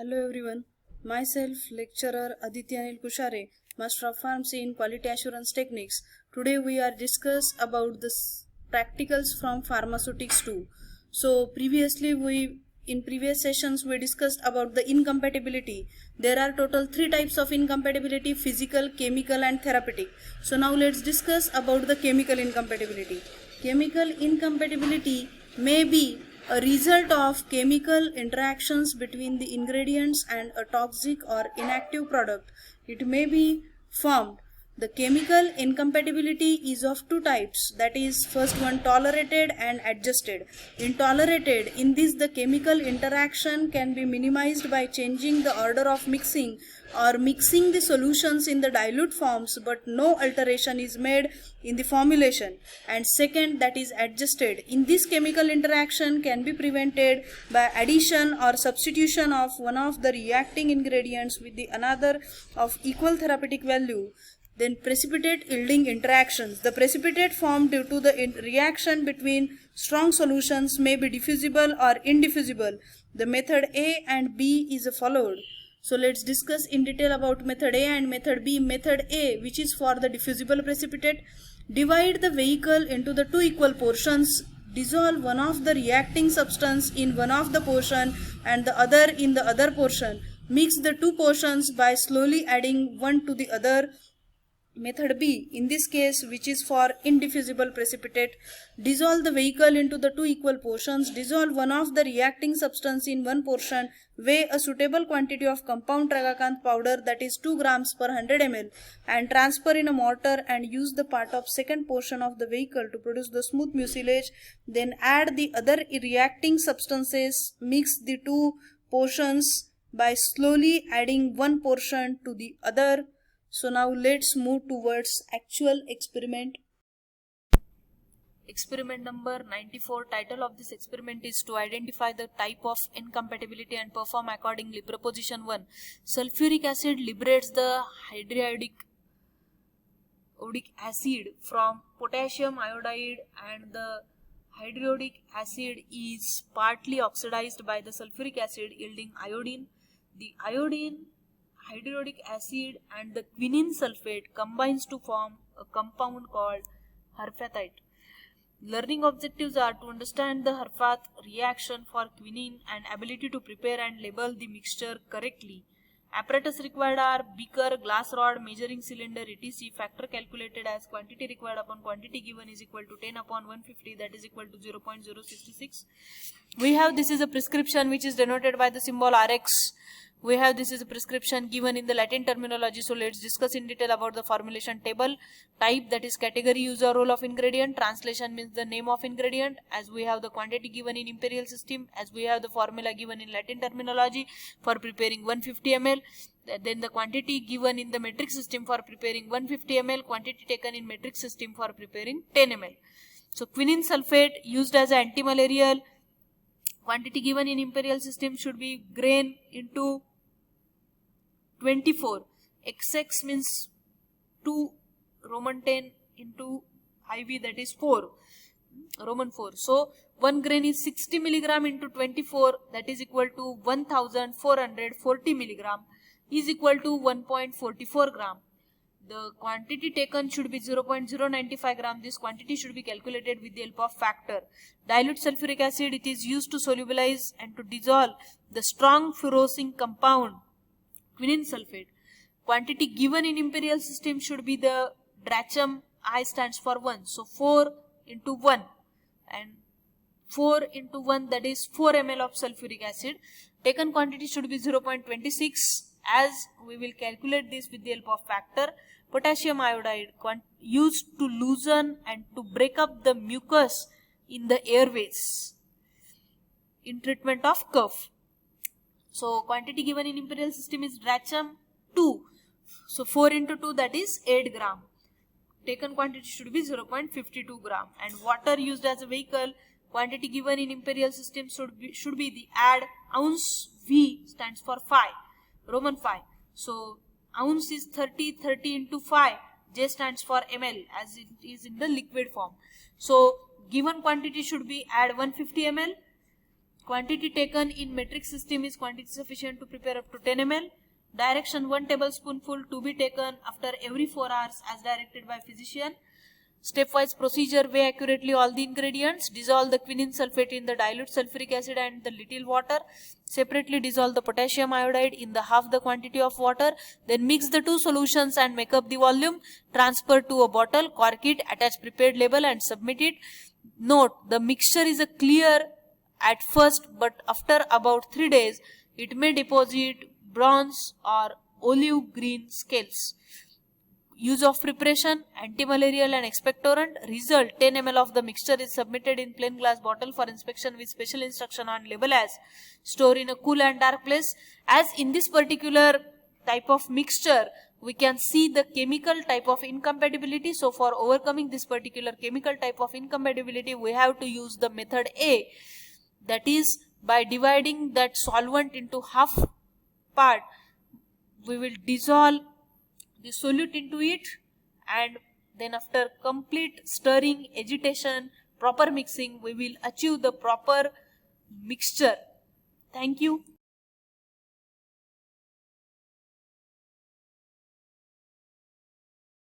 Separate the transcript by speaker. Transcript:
Speaker 1: Hello everyone, myself lecturer Aditya Anil Kushare, Master of Pharmacy in Quality Assurance Techniques. Today we are discuss about the practicals from pharmaceutics 2. So in previous sessions we discussed about the incompatibility. There are total 3 types of incompatibility: physical, chemical and therapeutic. So now let's discuss about the chemical incompatibility. Chemical incompatibility may be a result of chemical interactions between the ingredients and a toxic or inactive product. It may be formed. The chemical incompatibility is of 2 types, that is, first one, tolerated and adjusted. In this the chemical interaction can be minimized by changing the order of mixing or mixing the solutions in the dilute forms, but no alteration is made in the formulation. And second, that is adjusted. In this chemical interaction can be prevented by addition or substitution of one of the reacting ingredients with the another of equal therapeutic value. Then precipitate yielding interactions. The precipitate formed due to the reaction between strong solutions may be diffusible or indiffusible. The method A and B is followed. So let's discuss in detail about method A and method B. Method A, which is for the diffusible precipitate: divide the vehicle into the 2 equal portions. Dissolve one of the reacting substance in one of the portion and the other in the other portion. Mix the 2 portions by slowly adding one to the other. Method B, in this case, which is for indiffusible precipitate: dissolve the vehicle into the 2 equal portions. Dissolve one of the reacting substance in one portion. Weigh a suitable quantity of compound tragacanth powder, that is 2 grams per 100 ml, and transfer in a mortar and use the part of second portion of the vehicle to produce the smooth mucilage. Then add the other reacting substances. Mix the 2 portions by slowly adding one portion to the other. So now let's move towards actual experiment. Experiment number 94. Title of this experiment is to identify the type of incompatibility and perform accordingly. Proposition 1. Sulfuric acid liberates the hydriodic acid from potassium iodide, and the hydriodic acid is partly oxidized by the sulfuric acid, yielding iodine. The iodine, hydriodic acid and the quinine sulfate combines to form a compound called herfathite. Learning objectives are to understand the Herfath reaction for quinine and ability to prepare and label the mixture correctly. Apparatus required are beaker, glass rod, measuring cylinder, etc. Factor calculated as quantity required upon quantity given is equal to 10 upon 150, that is equal to 0.066. We have, this is a prescription which is denoted by the symbol Rx. We have, this is a prescription given in the Latin terminology. So let's discuss in detail about the formulation table. Type, that is category, use or role of ingredient. Translation means the name of ingredient. As we have the quantity given in imperial system, as we have the formula given in Latin terminology for preparing 150 ml. Then the quantity given in the metric system for preparing 150 ml, quantity taken in metric system for preparing 10 ml. So quinine sulfate used as an antimalarial. Quantity given in imperial system should be grain into 24. XX means 2 Roman 10 into IV, that is 4 Roman 4. So 1 grain is 60 milligram into 24, that is equal to 1440 milligram, is equal to 1.44 gram. The quantity taken should be 0.095 gram. This quantity should be calculated with the help of factor. Dilute sulfuric acid, it is used to solubilize and to dissolve the strong fluorescing compound quinine sulfate. Quantity given in imperial system should be the Drachm. I stands for 1. So 4 into 1, and 4 into 1, that is 4 ml of sulfuric acid. Taken quantity should be 0.26, as we will calculate this with the help of factor. Potassium iodide used to loosen and to break up the mucus in the airways in treatment of cough. So quantity given in imperial system is Drachm 2. So 4 into 2, that is 8 gram. Taken quantity should be 0.52 gram. And water used as a vehicle, quantity given in imperial system should be the add ounce. V stands for 5, Roman 5. So ounce is 30 into 5. J stands for ml, as it is in the liquid form. So given quantity should be add 150 ml.
Speaker 2: Quantity taken in metric system is quantity sufficient to prepare up to 10 ml. Direction: 1 tablespoonful to be taken after every 4 hours as directed by physician. Stepwise procedure: weigh accurately all the ingredients. Dissolve the quinine sulfate in the dilute sulfuric acid and the little water. Separately dissolve the potassium iodide in the half the quantity of water. Then mix the two solutions and make up the volume. Transfer to a bottle, cork it, attach prepared label and submit it. Note: the mixture is clear at first, but after about 3 days it may deposit bronze or olive green scales. Use of preparation: anti-malarial and expectorant. Result: 10 ml of the mixture is submitted in plain glass bottle for inspection with special instruction on label as store in a cool and dark place. As in this particular type of mixture, we can see the chemical type of incompatibility. So for overcoming this particular chemical type of incompatibility, we have to use the method A, that is by dividing that solvent into half part, we will dissolve the solute into it, and then after complete stirring, agitation, proper mixing, we will achieve the proper mixture. Thank you.